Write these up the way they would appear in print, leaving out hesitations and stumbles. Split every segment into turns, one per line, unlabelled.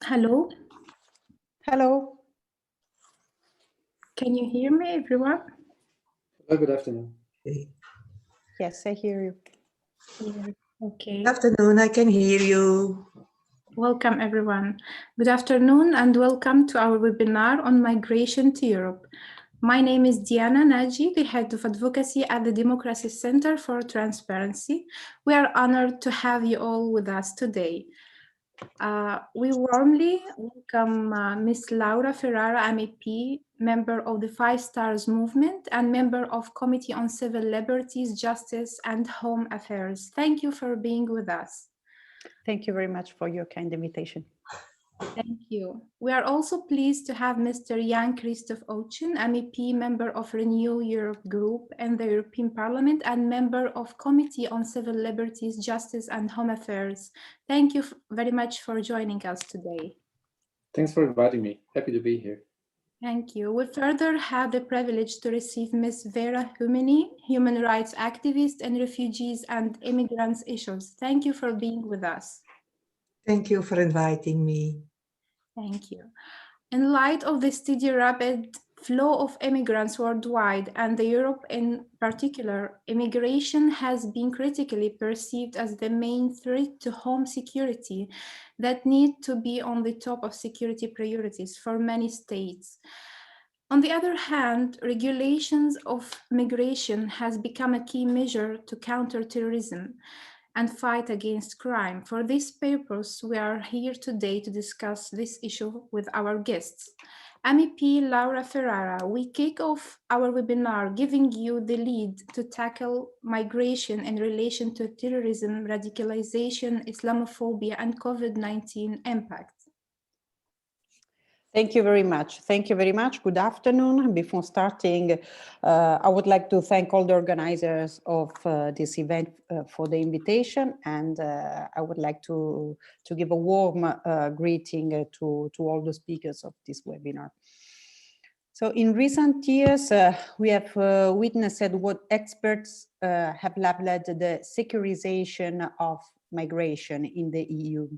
Hello,
Hello.
can you hear me, everyone?
Hello, good afternoon.
Yes, I hear you.
Yeah. Okay.
Good afternoon, I can hear you.
Welcome, everyone. Good afternoon and welcome to our webinar on migration to Europe. My name is Diana Naji, the head of advocacy at the Democracy Center for Transparency. We are honored to have you all with us today. We warmly welcome Ms. Laura Ferrara, MEP, member of the Five Stars Movement and member of Committee on Civil Liberties, Justice and Home Affairs. Thank you for being with us.
Thank you very much for your kind invitation.
Thank you. We are also pleased to have Mr. Jan-Christoph Oetjen, MEP, member of Renew Europe Group and the European Parliament and member of Committee on Civil Liberties, Justice and Home Affairs. Thank you very much for joining us today.
Thanks for inviting me. Happy to be here.
Thank you. We further have the privilege to receive Ms.Vera Goeminne, human rights activist and refugees and immigrants issues. Thank you for being with us.
Thank you for inviting me.
Thank you. In light of the steady rapid flow of immigrants worldwide and the Europe in particular, immigration has been critically perceived as the main threat to home security that need to be on the top of security priorities for many states. On the other hand, regulations of migration has become a key measure to counter terrorism and fight against crime. For this purpose, we are here today to discuss this issue with our guests. MEP Laura Ferrara, we kick off our webinar giving you the lead to tackle migration in relation to terrorism, radicalization, Islamophobia, and COVID-19 impact.
Thank you very much. Thank you very much. Good afternoon. Before starting, I would like to thank all the organizers of this event for the invitation, and I would like to give a warm greeting to all the speakers of this webinar. So in recent years, we have witnessed what experts have labeled the securization of migration in the EU.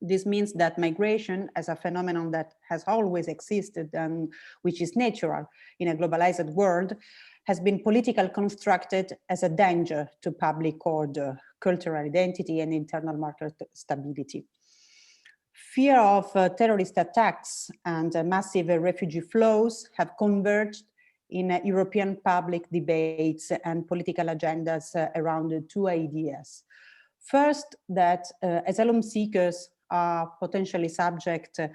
This means that migration as a phenomenon that has always existed and which is natural in a globalized world has been politically constructed as a danger to public order, cultural identity and internal market stability. Fear of terrorist attacks and massive refugee flows have converged in European public debates and political agendas around two ideas. First, that asylum seekers are potentially subject to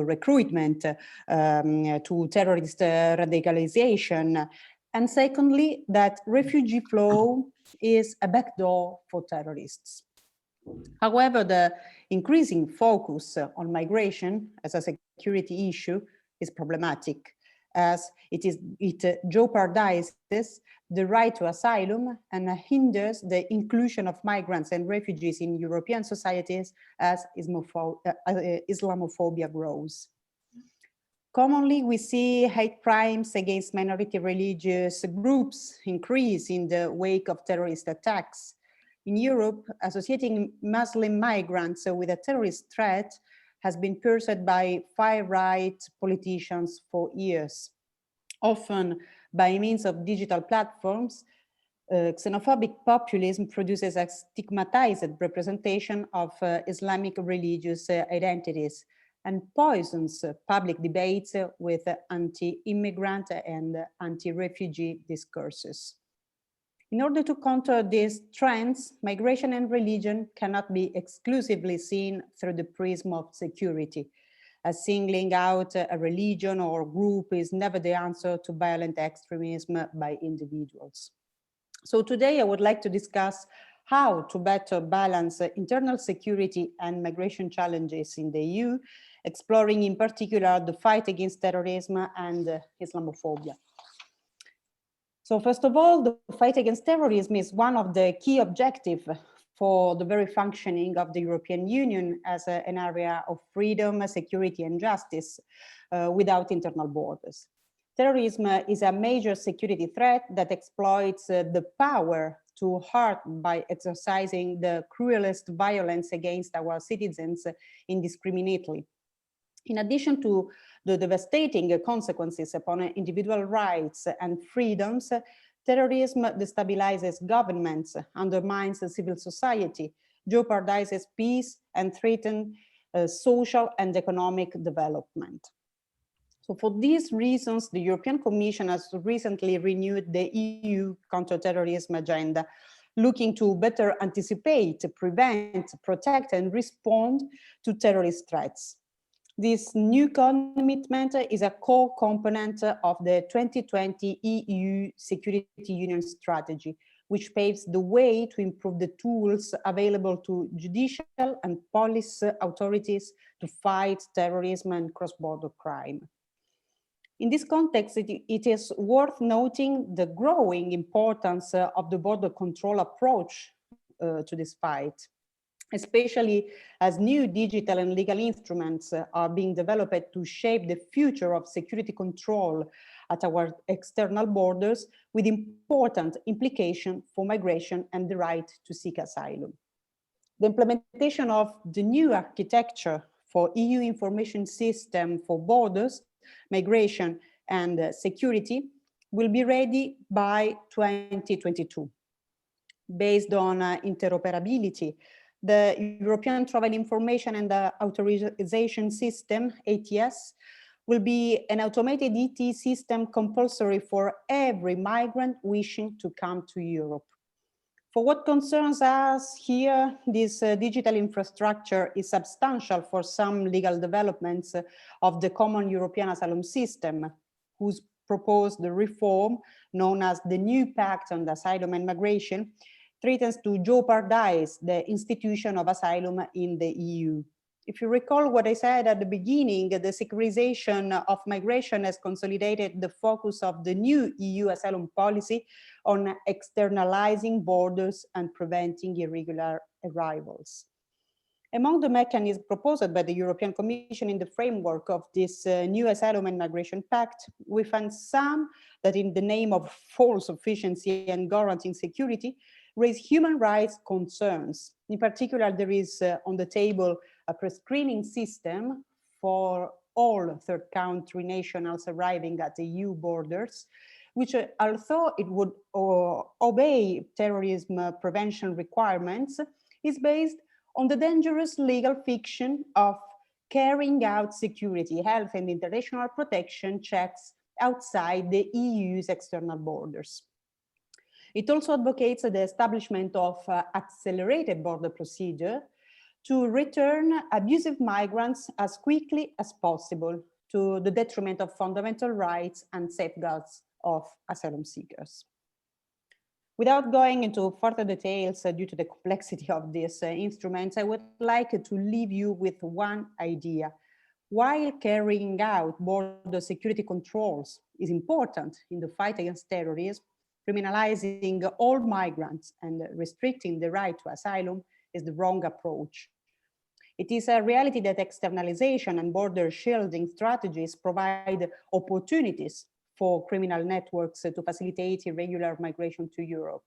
recruitment, to terrorist radicalization. And secondly, that refugee flow is a backdoor for terrorists. However, the increasing focus on migration as a security issue is problematic, as it jeopardizes the right to asylum and hinders the inclusion of migrants and refugees in European societies as Islamophobia grows. Commonly, we see hate crimes against minority religious groups increase in the wake of terrorist attacks. In Europe, associating Muslim migrants with a terrorist threat has been pursued by far-right politicians for years. Often by means of digital platforms, xenophobic populism produces a stigmatized representation of Islamic religious identities and poisons public debates with anti-immigrant and anti-refugee discourses. In order to counter these trends, migration and religion cannot be exclusively seen through the prism of security, as singling out a religion or group is never the answer to violent extremism by individuals. So today I would like to discuss how to better balance internal security and migration challenges in the EU, exploring in particular the fight against terrorism and Islamophobia. So first of all, the fight against terrorism is one of the key objectives for the very functioning of the European Union as an area of freedom, security and justice without internal borders. Terrorism is a major security threat that exploits the power to hurt by exercising the cruelest violence against our citizens indiscriminately. In addition to the devastating consequences upon individual rights and freedoms, terrorism destabilizes governments, undermines civil society, jeopardizes peace, and threatens social and economic development. So for these reasons, the European Commission has recently renewed the EU counterterrorism agenda, looking to better anticipate, prevent, protect, and respond to terrorist threats. This new commitment is a core component of the 2020 EU Security Union strategy, which paves the way to improve the tools available to judicial and police authorities to fight terrorism and cross-border crime. In this context, it is worth noting the growing importance of the border control approach to this fight, especially as new digital and legal instruments are being developed to shape the future of security control at our external borders, with important implications for migration and the right to seek asylum. The implementation of the new architecture for EU information system for borders, migration, and security will be ready by 2022. Based on interoperability, the European Travel Information and Authorization System, ATS, will be an automated ET system compulsory for every migrant wishing to come to Europe. For what concerns us here, this digital infrastructure is substantial for some legal developments of the common European asylum system, whose proposed reform, known as the New Pact on Asylum and Migration, threatens to jeopardize the institution of asylum in the EU. If you recall what I said at the beginning, the securitization of migration has consolidated the focus of the new EU asylum policy on externalizing borders and preventing irregular arrivals. Among the mechanisms proposed by the European Commission in the framework of this new Asylum and Migration Pact, we find some that, in the name of full sufficiency and guaranteeing security, raise human rights concerns. In particular, there is on the table a pre-screening system for all third country nationals arriving at the EU borders, which, although it would obey terrorism prevention requirements, is based on the dangerous legal fiction of carrying out security, health, and international protection checks outside the EU's external borders. It also advocates the establishment of accelerated border procedure to return abusive migrants as quickly as possible, to the detriment of fundamental rights and safeguards of asylum seekers. Without going into further details due to the complexity of these instruments, I would like to leave you with one idea. While carrying out border security controls is important in the fight against terrorism, criminalizing all migrants and restricting the right to asylum is the wrong approach. It is a reality that externalization and border shielding strategies provide opportunities for criminal networks to facilitate irregular migration to Europe.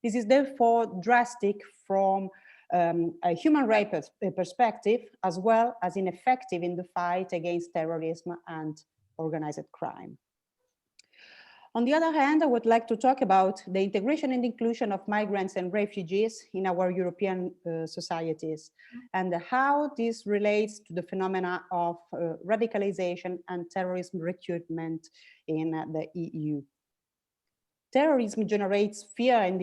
This is therefore drastic from a human rights perspective, as well as ineffective in the fight against terrorism and organized crime. On the other hand, I would like to talk about the integration and inclusion of migrants and refugees in our European societies, and how this relates to the phenomena of radicalization and terrorism recruitment in the EU. Terrorism generates fear and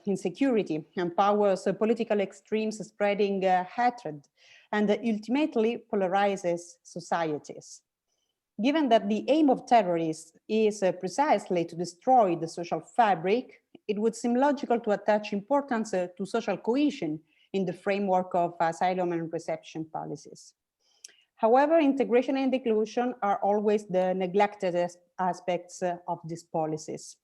insecurity, empowers political extremes, spreading hatred, and ultimately polarizes societies. Given that the aim of terrorists is precisely to destroy the social fabric, it would seem logical to attach importance to social cohesion in the framework of asylum and reception policies. However, integration and inclusion are always the neglected aspects of these policies.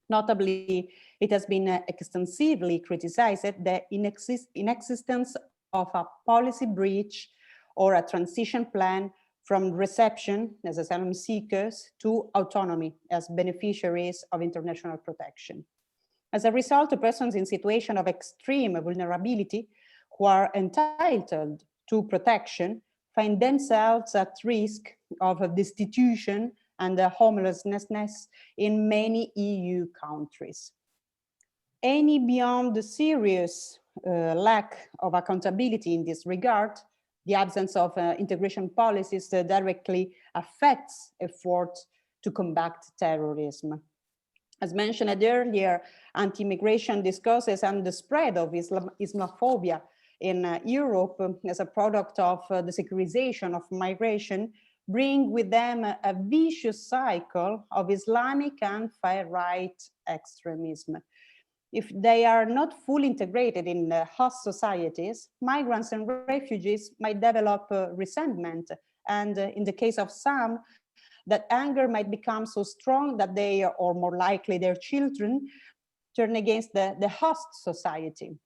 Notably, it has been extensively criticized the inexistence of a policy breach or a transition plan from reception as asylum seekers to autonomy as beneficiaries of international protection. As a result, persons in situation of extreme vulnerability who are entitled to protection find themselves at risk of destitution and homelessness in many EU countries. Any beyond the serious lack of accountability in this regard, the absence of integration policies directly affects efforts to combat terrorism. As mentioned earlier, anti-immigration discourses and the spread of Islamophobia in Europe as a product of the securization of migration bring with them a vicious cycle of Islamic and far-right extremism. If they are not fully integrated in host societies, migrants and refugees might develop resentment, and in the case of some, that anger might become so strong that they, or more likely their children, turn against the host society.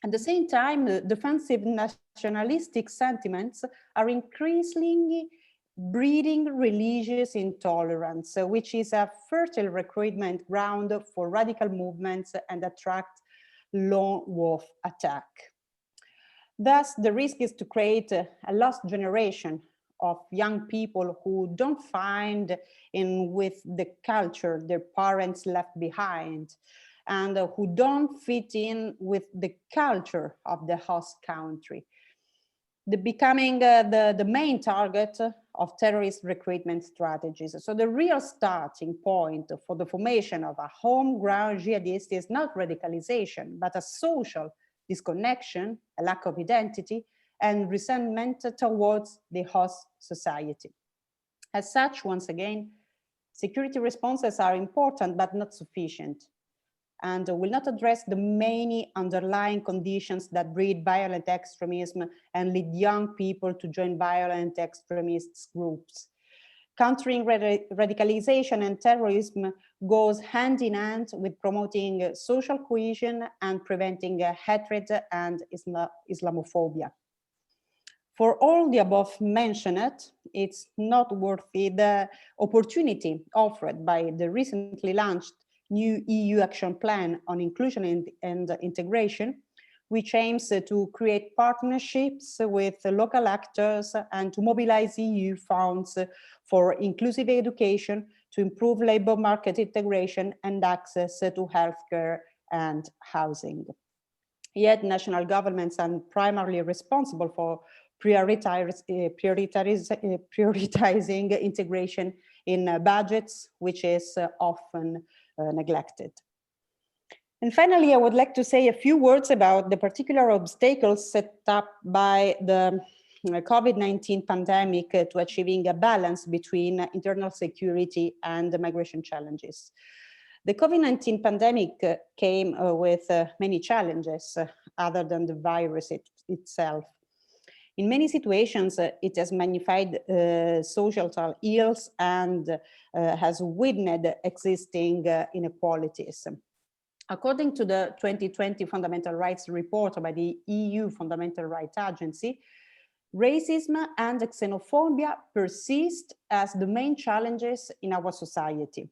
At the same time, defensive nationalistic sentiments are increasingly breeding religious intolerance, which is a fertile recruitment ground for radical movements and attract lone wolf attack. Thus, the risk is to create a lost generation of young people who don't find in with the culture their parents left behind, and who don't fit in with the culture of the host country, becoming the main target of terrorist recruitment strategies. So the real starting point for the formation of a homegrown jihadist is not radicalization, but a social disconnection, a lack of identity, and resentment towards the host society. As such, once again, security responses are important but not sufficient, and will not address the many underlying conditions that breed violent extremism and lead young people to join violent extremist groups. Countering radicalization and terrorism goes hand in hand with promoting social cohesion and preventing hatred and Islamophobia. For all the above mentioned, it's noteworthy the opportunity offered by the recently launched new EU Action Plan on Inclusion and Integration, which aims to create partnerships with local actors and to mobilize EU funds for inclusive education, to improve labor market integration and access to healthcare and housing. Yet national governments are primarily responsible for prioritizing integration in budgets, which is often neglected. And finally, I would like to say a few words about the particular obstacles set up by the COVID-19 pandemic to achieving a balance between internal security and the migration challenges. The COVID-19 pandemic came with many challenges other than the virus itself. In many situations, it has magnified social ills and has widened existing inequalities. According to the 2020 Fundamental Rights Report by the EU Fundamental Rights Agency, racism and xenophobia persist as the main challenges in our society.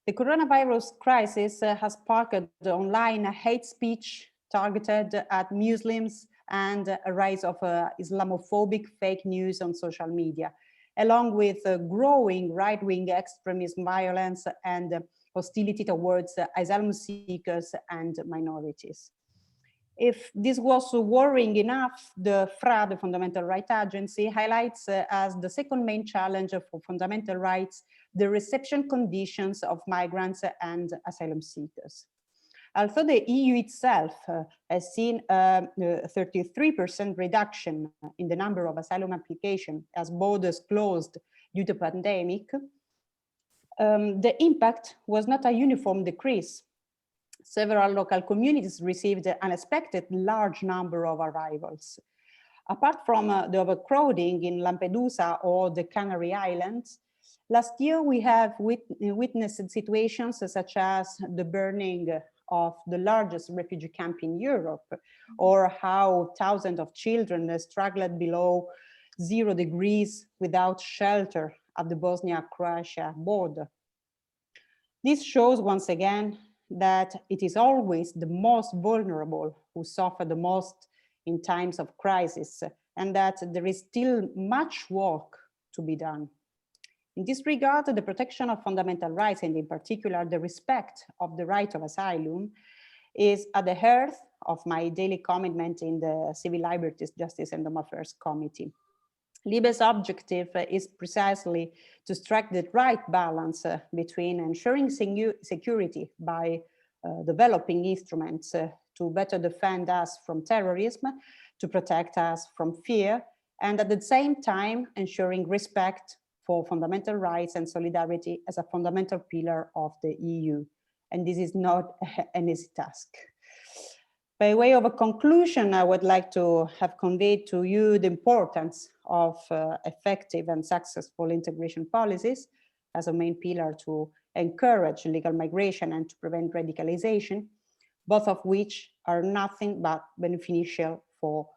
The coronavirus crisis has sparked online hate speech targeted at Muslims and a rise of Islamophobic fake news on social media, along with growing right-wing extremism, violence, and hostility towards asylum seekers and minorities. If this was worrying enough, the FRA, the Fundamental Rights Agency, highlights as the second main challenge for fundamental rights the reception conditions of migrants and asylum seekers. Although the EU itself has seen a 33% reduction in the number of asylum applications as borders closed due to pandemic, the impact was not a uniform decrease. Several local communities received an unexpected large number of arrivals. Apart from the overcrowding in Lampedusa or the Canary Islands, last year we have witnessed situations such as the burning of the largest refugee camp in Europe, or how thousands of children struggled below 0 degrees without shelter at the Bosnia-Croatia border. This shows once again that it is always the most vulnerable who suffer the most in times of crisis, and that there is still much work to be done. In this regard, the protection of fundamental rights, and in particular the respect of the right of asylum, is at the heart of my daily commitment in the Civil Liberties, Justice and Home Affairs Committee. LIBE's objective is precisely to strike the right balance between ensuring security by developing instruments to better defend us from terrorism, to protect us from fear, and at the same time ensuring respect for fundamental rights and solidarity as a fundamental pillar of the EU. And this is not an easy task. By way of a conclusion, I would like to have conveyed to you the importance of effective and successful integration policies as a main pillar to encourage legal migration and to prevent radicalization, both of which are nothing but beneficial for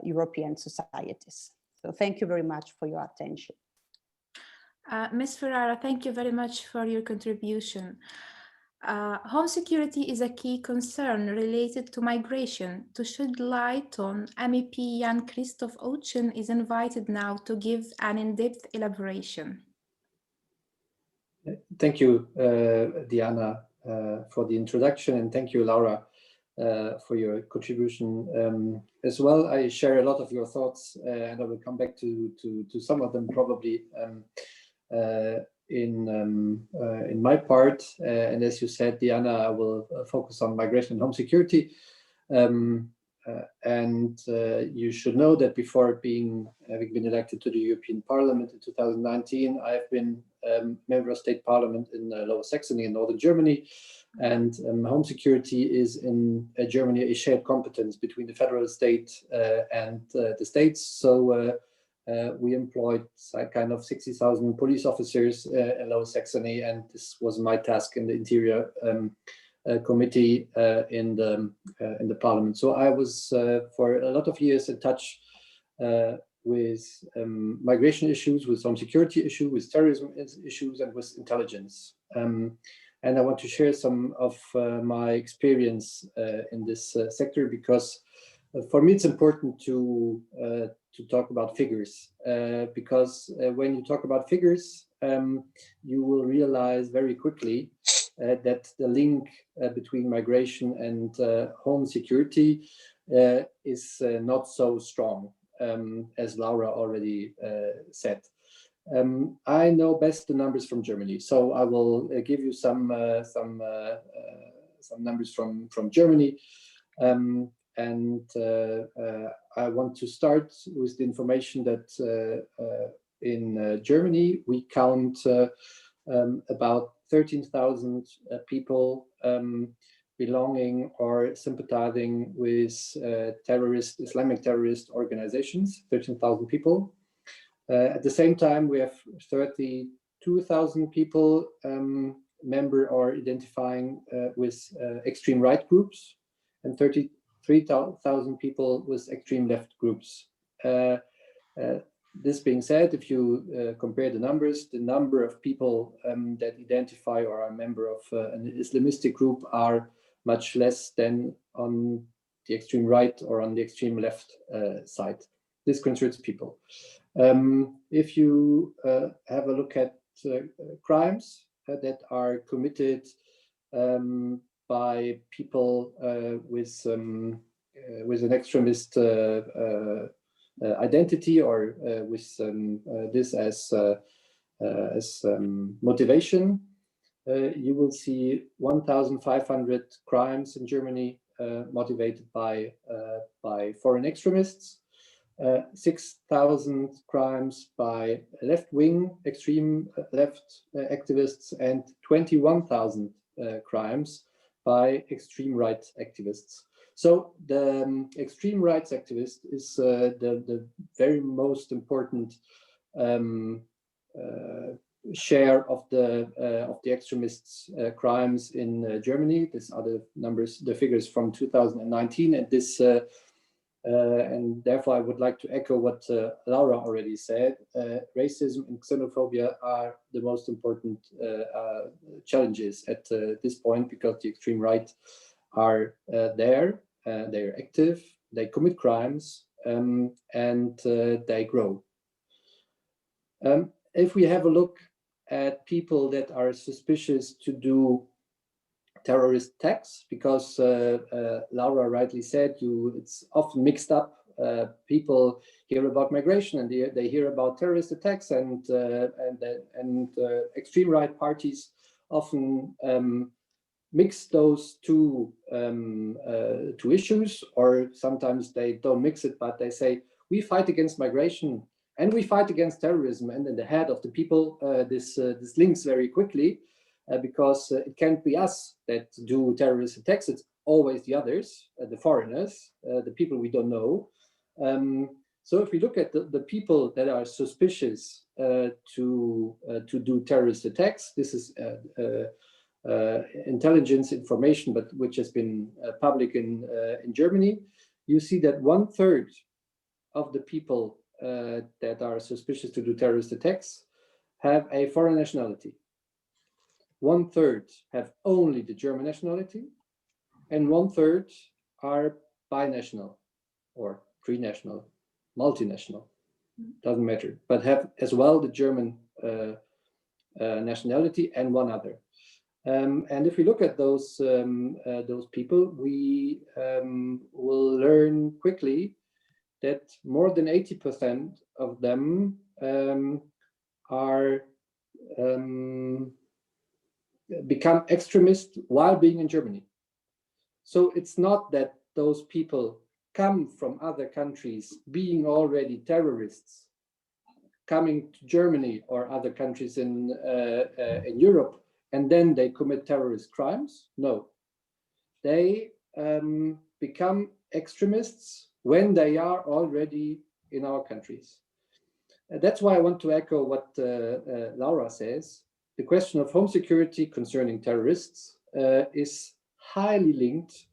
European societies. So thank you very much for your attention.
Ms. Ferrara, thank you very much for your contribution. Home security is a key concern related to migration. To shed light on, MEP Jan-Christoph Oetjen is invited now to give an in-depth elaboration.
Thank you, Diana, for the introduction, and thank you, Laura, for your contribution as well. I share a lot of your thoughts, and I will come back to some of them probably in my part. And as you said, Diana, I will focus on migration and home security. You should know that before having been elected to the European Parliament in 2019, I've been member of state parliament in Lower Saxony in northern Germany. And home security is in Germany a shared competence between the federal state and the states. So we employed kind of 60,000 police officers in Lower Saxony, and this was my task in the Interior Committee in the Parliament. So I was for a lot of years in touch with migration issues, with home security issues, with terrorism issues, and with intelligence. And I want to share some of my experience in this sector, because for me it's important to talk about figures, because when you talk about figures, you will realize very quickly that the link between migration and home security is not so strong, as Laura already said. I know best the numbers from Germany, so I will give you some numbers from Germany. I want to start with the information that in Germany we count about 13,000 people belonging or sympathizing with Islamic terrorist organizations, 13,000 people. At the same time, we have 32,000 people member or identifying with extreme right groups, and 33,000 people with extreme left groups. This being said, if you compare the numbers, the number of people that identify or are a member of an Islamistic group are much less than on the extreme right or on the extreme left side. This concerns people. If you have a look at crimes that are committed by people with an extremist identity, or with this as motivation, you will see 1,500 crimes in Germany motivated by foreign extremists, 6,000 crimes by left-wing extreme left activists, and 21,000 crimes by extreme right activists. So the extreme rights activist is the very most important share of the extremists' crimes in Germany. These are the numbers, the figures from 2019, and this And therefore, I would like to echo what Laura already said. Racism and xenophobia are the most important challenges at this point, because the extreme right are there, they're active, they commit crimes, and they grow. If we have a look at people that are suspicious to do terrorist attacks, because Laura rightly said, it's often mixed up. People hear about migration and they hear about terrorist attacks, and extreme right parties often mix those two issues, or sometimes they don't mix it, but they say we fight against migration and we fight against terrorism, and in the head of the people this links very quickly. Because it can't be us that do terrorist attacks, it's always the others, the foreigners, the people we don't know. So if we look at the people that are suspicious to do terrorist attacks, this is intelligence information, but which has been public in Germany, you see that 1/3 of the people that are suspicious to do terrorist attacks have a foreign nationality. 1/3 have only the German nationality, and 1/3 are binational or trinational, multinational, doesn't matter, but have as well the German nationality and one other. And if we look at those people, we will learn quickly that more than 80% of them are become extremists while being in Germany. So it's not that those people come from other countries being already terrorists, coming to Germany or other countries in Europe, and then they commit terrorist crimes. No, they become extremists when they are already in our countries. That's why I want to echo what Laura says. The question of home security concerning terrorists is highly linked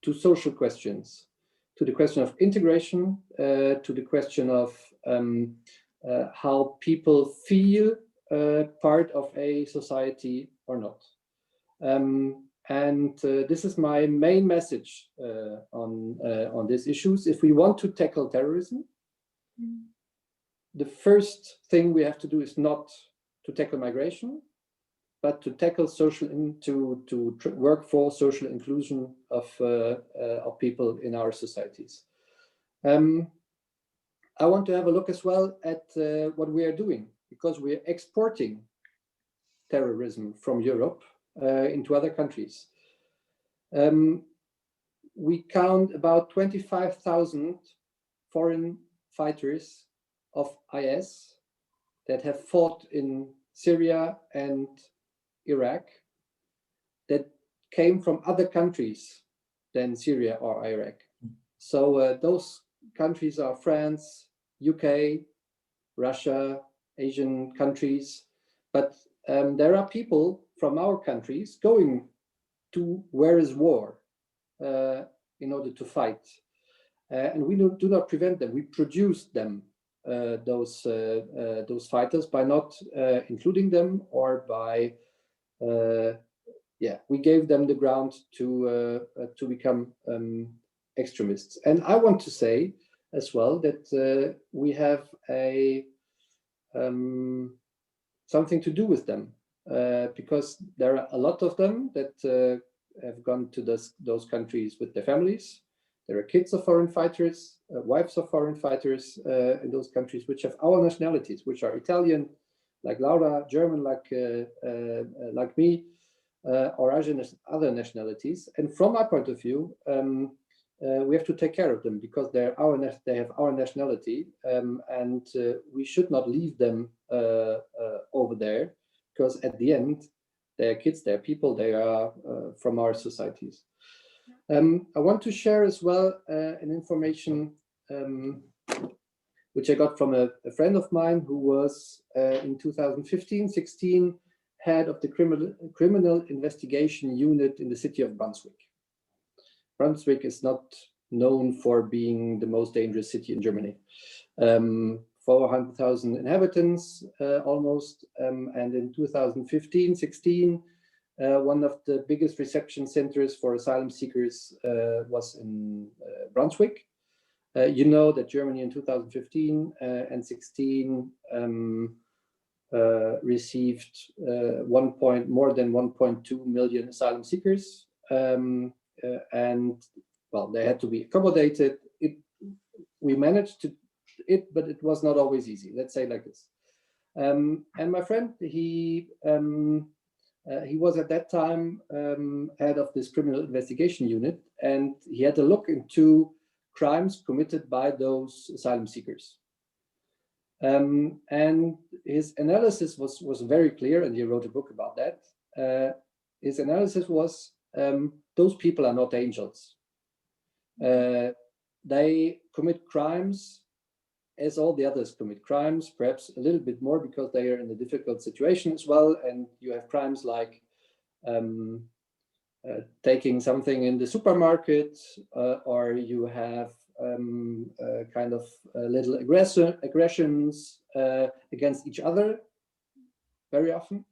to social questions, to the question of integration, to the question of how people feel part of a society or not. And this is my main message on these issues. If we want to tackle terrorism, the first thing we have to do is not to tackle migration, but to tackle work for social inclusion of people in our societies. I want to have a look as well at what we are doing, because we are exporting terrorism from Europe into other countries. We count about 25,000 foreign fighters of IS that have fought in Syria and Iraq, that came from other countries than Syria or Iraq. So those countries are France, UK, Russia, Asian countries, but there are people from our countries going to where is war in order to fight. And we do not prevent them, we produce them, those fighters, by not including them, or by we gave them the ground to become extremists. And I want to say as well that we have something to do with them, because there are a lot of them that have gone to those countries with their families. There are kids of foreign fighters, wives of foreign fighters in those countries, which have our nationalities, which are Italian, like Laura, German, like me, or other nationalities. And from my point of view, we have to take care of them, because they have our nationality, and we should not leave them over there, because at the end, they're kids, they're people, they are from our societies. I want to share as well an information which I got from a friend of mine who was in 2015-16 head of the criminal investigation unit in the city of Brunswick. Brunswick is not known for being the most dangerous city in Germany. 400,000 inhabitants almost, and in 2015-16, one of the biggest reception centers for asylum seekers was in Brunswick. You know that Germany in 2015 and 16 received more than 1.2 million asylum seekers, and well, they had to be accommodated. We managed to it, but it was not always easy. Let's say like this. And my friend, he was at that time head of this criminal investigation unit, and he had a look into crimes committed by those asylum seekers. And his analysis was very clear, and he wrote a book about that. His analysis was, those people are not angels. They commit crimes as all the others commit crimes, perhaps a little bit more because they are in a difficult situation as well. And you have crimes like taking something in the supermarket, or you have kind of little aggressions against each other very often.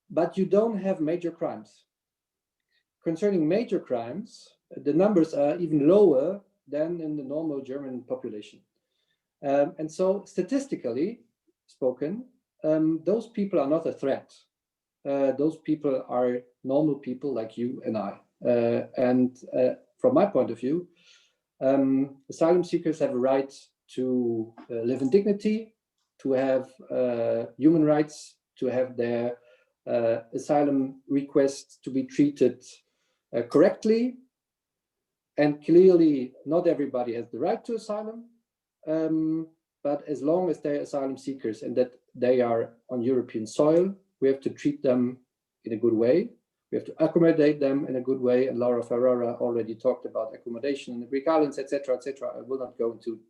But you don't have major crimes. Concerning major crimes, the numbers are even lower than in the normal German population. And so statistically spoken, those people are not a threat. Those people are normal people like you and I. And from my point of view, asylum seekers have a right to live in dignity, to have human rights, to have their asylum requests to be treated correctly. And clearly, not everybody has the right to asylum. But as long as they're asylum seekers and that they are on European soil, we have to treat them in a good way. We have to accommodate them in a good way. And Laura Ferrara already talked about accommodation in the Greek islands, etc., etc. I will not go into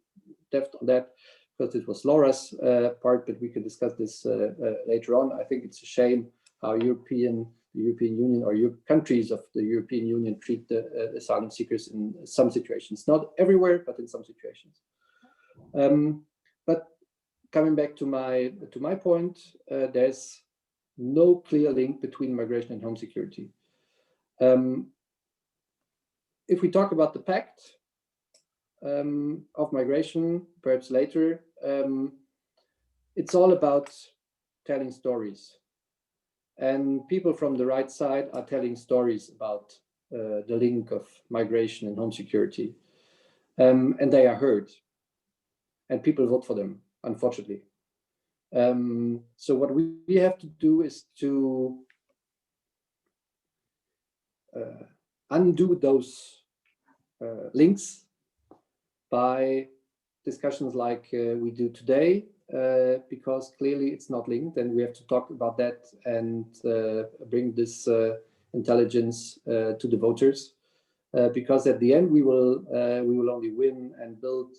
depth on that because it was Laura's part, but we can discuss this later on. I think it's a shame how the European Union or countries of the European Union treat the asylum seekers in some situations. Not everywhere, but in some situations. But coming back to my point, there's no clear link between migration and home security. If we talk about the pact of migration, perhaps later, it's all about telling stories. And people from the right side are telling stories about the link of migration and home security. And they are heard. And people vote for them, unfortunately. So what we have to do is to undo those links by discussions like we do today, because clearly it's not linked, and we have to talk about that and bring this intelligence to the voters, because at the end we will only win and build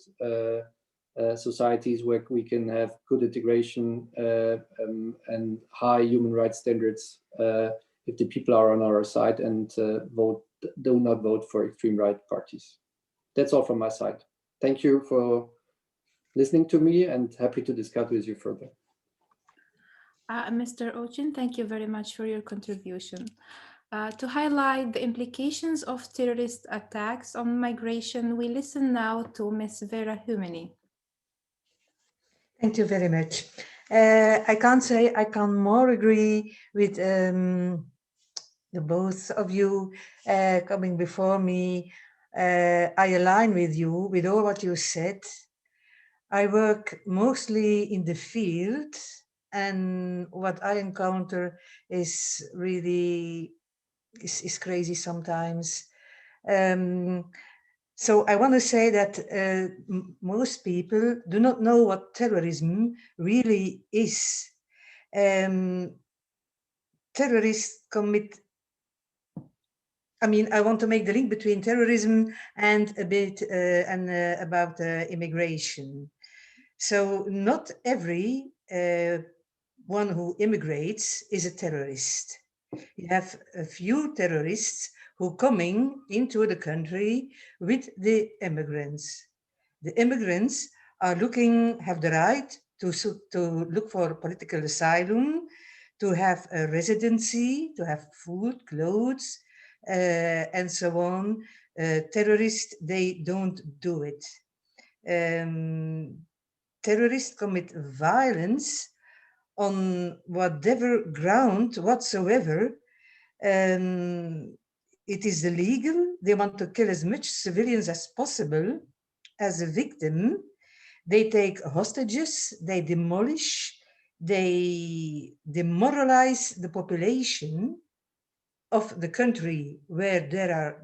societies where we can have good integration and high human rights standards if the people are on our side and do not vote for extreme right parties. That's all from my side. Thank you for listening to me and happy to discuss with you further.
Mr. Oetjen, thank you very much for your contribution. To highlight the implications of terrorist attacks on migration, we listen now to Ms.Vera Goeminne.
Thank you very much. I can't say I can more agree with the both of you coming before me. I align with you with all what you said. I work mostly in the field, and what I encounter is really is crazy sometimes. So I want to say that most people do not know what terrorism really is. Terrorists commit, I mean, I want to make the link between terrorism and a bit about immigration. So not every one who immigrates is a terrorist. You have a few terrorists who coming into the country with the immigrants. The immigrants are have the right to look for political asylum, to have a residency, to have food, clothes, and so on. Terrorists, they don't do it. Terrorists commit violence on whatever ground whatsoever. It is illegal. They want to kill as much civilians as possible as a victim. They take hostages, they demolish, they demoralize the population of the country where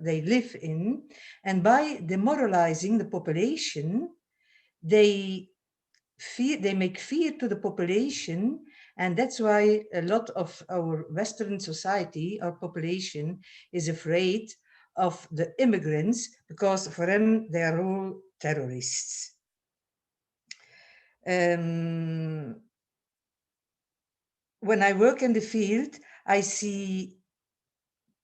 they live in. And by demoralizing the population, they make fear to the population, and that's why a lot of our Western society, our population, is afraid of the immigrants, because for them they are all terrorists. When I work in the field, I see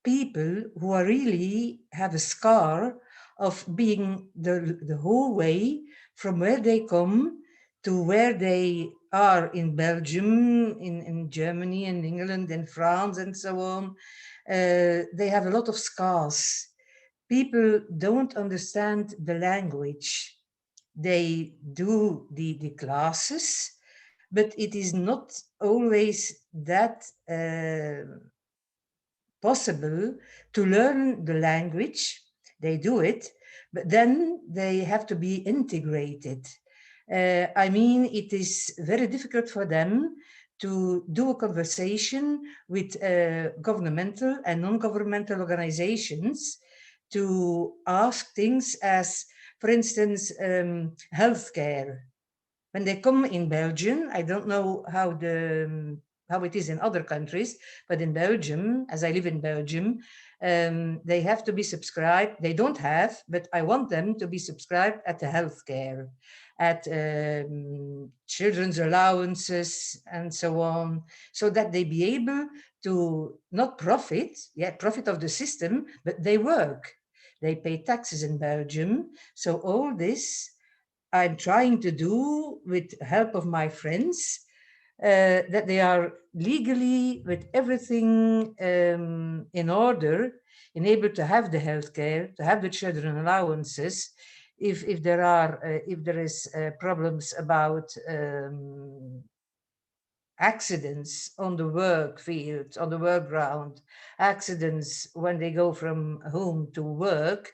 people who are really have a scar of being the whole way from where they come to where they are in Belgium, in Germany, in England, in France, and so on. They have a lot of scars. People don't understand the language. They do the classes, but it is not always that possible to learn the language. They do it, but then they have to be integrated. I mean, it is very difficult for them to do a conversation with governmental and non-governmental organizations to ask things as, for instance, healthcare. When they come in Belgium, I don't know how it is in other countries, but in Belgium, as I live in Belgium, they have to be subscribed. They don't have, but I want them to be subscribed at the healthcare, at children's allowances, and so on, so that they be able to not profit of the system, but they work. They pay taxes in Belgium. So all this I'm trying to do with help of my friends, that they are legally with everything in order, and able to have the healthcare, to have the children allowances, if there is problems about accidents on the work field, on the work ground, accidents when they go from home to work.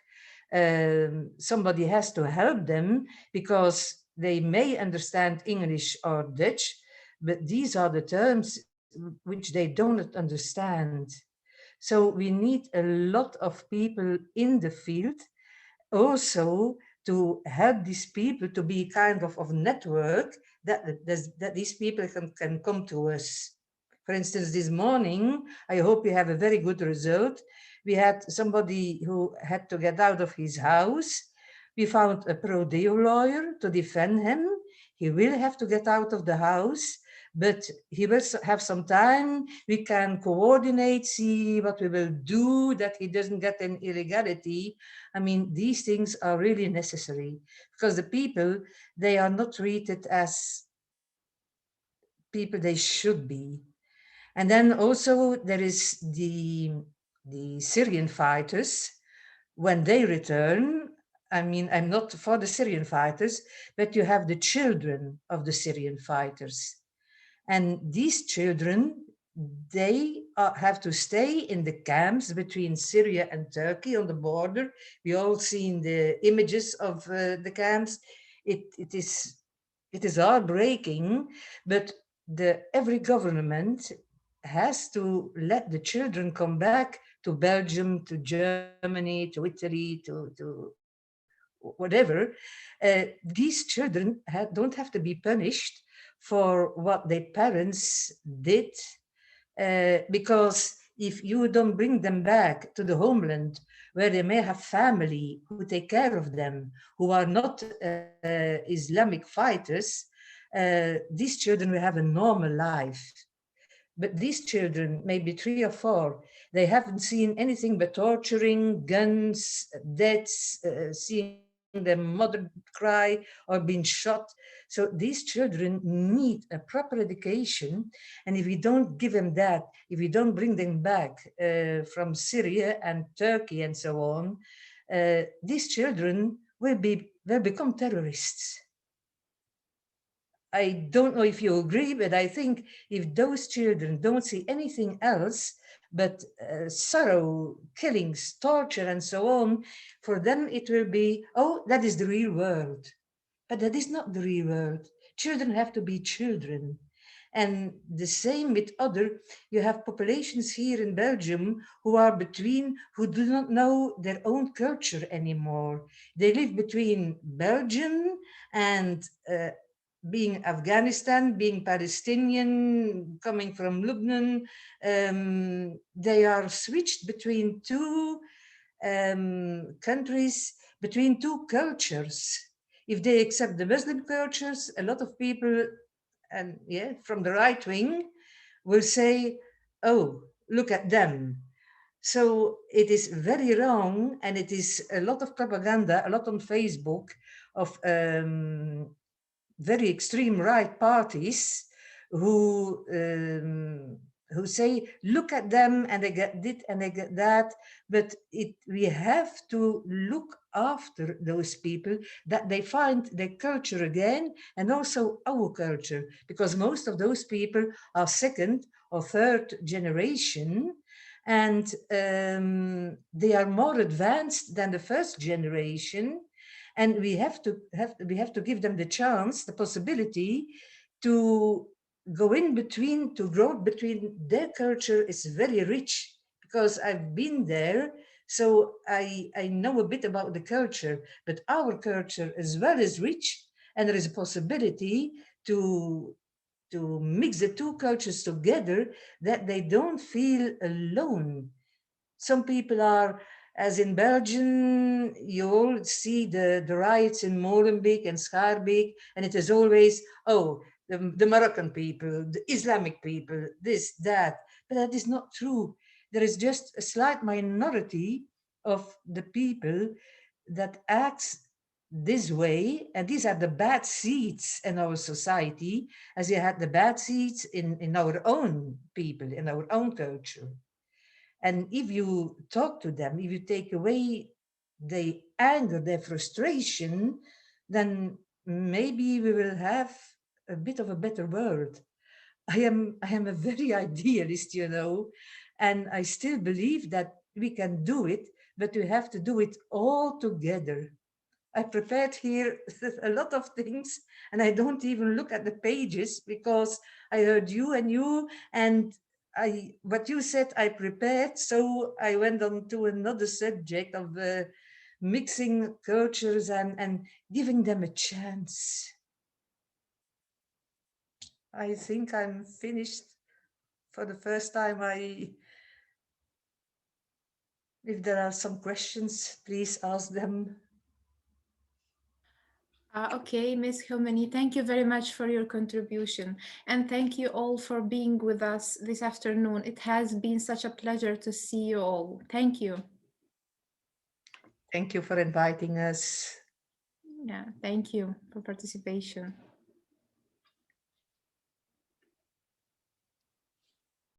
Somebody has to help them, because they may understand English or Dutch, but these are the terms which they don't understand. So we need a lot of people in the field also to help these people to be kind of network that these people can come to us. For instance, this morning, I hope we have a very good result. We had somebody who had to get out of his house. We found a pro deo lawyer to defend him. He will have to get out of the house, but he will have some time. We can coordinate, see what we will do, that he doesn't get an illegality. I mean, these things are really necessary, because the people, they are not treated as people they should be. And then also there is the Syrian fighters. When they return, I mean, I'm not for the Syrian fighters, but you have the children of the Syrian fighters. And these children, they have to stay in the camps between Syria and Turkey on the border. We all seen the images of the camps. It is heartbreaking, but every government has to let the children come back to Belgium, to Germany, to Italy, to whatever. These children don't have to be punished for what their parents did, because if you don't bring them back to the homeland, where they may have family who take care of them, who are not Islamic fighters, these children will have a normal life. But these children, maybe 3 or 4, they haven't seen anything but torturing, guns, deaths, seeing their mother cry or being shot. So these children need a proper education. And if we don't give them that, if we don't bring them back from Syria and Turkey and so on, these children will become terrorists. I don't know if you agree, but I think if those children don't see anything else but sorrow, killings, torture, and so on, for them it will be, oh, that is the real world. But that is not the real world. Children have to be children. And the same with other, you have populations here in Belgium who are between, who do not know their own culture anymore. They live between Belgium and being Afghanistan, being Palestinian, coming from Lebanon. They are switched between two countries, between two cultures. If they accept the Muslim cultures, a lot of people, and yeah, from the right wing, will say, "Oh, look at them." So it is very wrong, and it is a lot of propaganda, a lot on Facebook of very extreme right parties who say, look at them and they get this and they get that. But we have to look after those people, that they find their culture again, and also our culture, because most of those people are second or third generation, and they are more advanced than the first generation. And we have to give them the chance, the possibility to go in between, to grow between. Their culture is very rich because I've been there, so I know a bit about the culture. But our culture as well is rich, and there is a possibility to mix the two cultures together, that they don't feel alone. Some people are, as in Belgium, you all see the riots in Molenbeek and Schaarbeek, and it is always, oh, the Moroccan people, the Islamic people, this, that. But that is not true. There is just a slight minority of the people that acts this way, and these are the bad seeds in our society, as you had the bad seeds in our own people, in our own culture. And if you talk to them, if you take away their anger, their frustration, then maybe we will have a bit of a better world. I am a very idealist, and I still believe that we can do it, but we have to do it all together. I prepared here a lot of things, and I don't even look at the pages because I heard you and what you said I prepared, so I went on to another subject of mixing cultures and giving them a chance. I think I'm finished for the first time. If there are some questions, please ask them.
Okay, Ms. Goeminne, thank you very much for your contribution. And thank you all for being with us this afternoon. It has been such a pleasure to see you all. Thank you.
Thank you for inviting us.
Yeah, thank you for participation.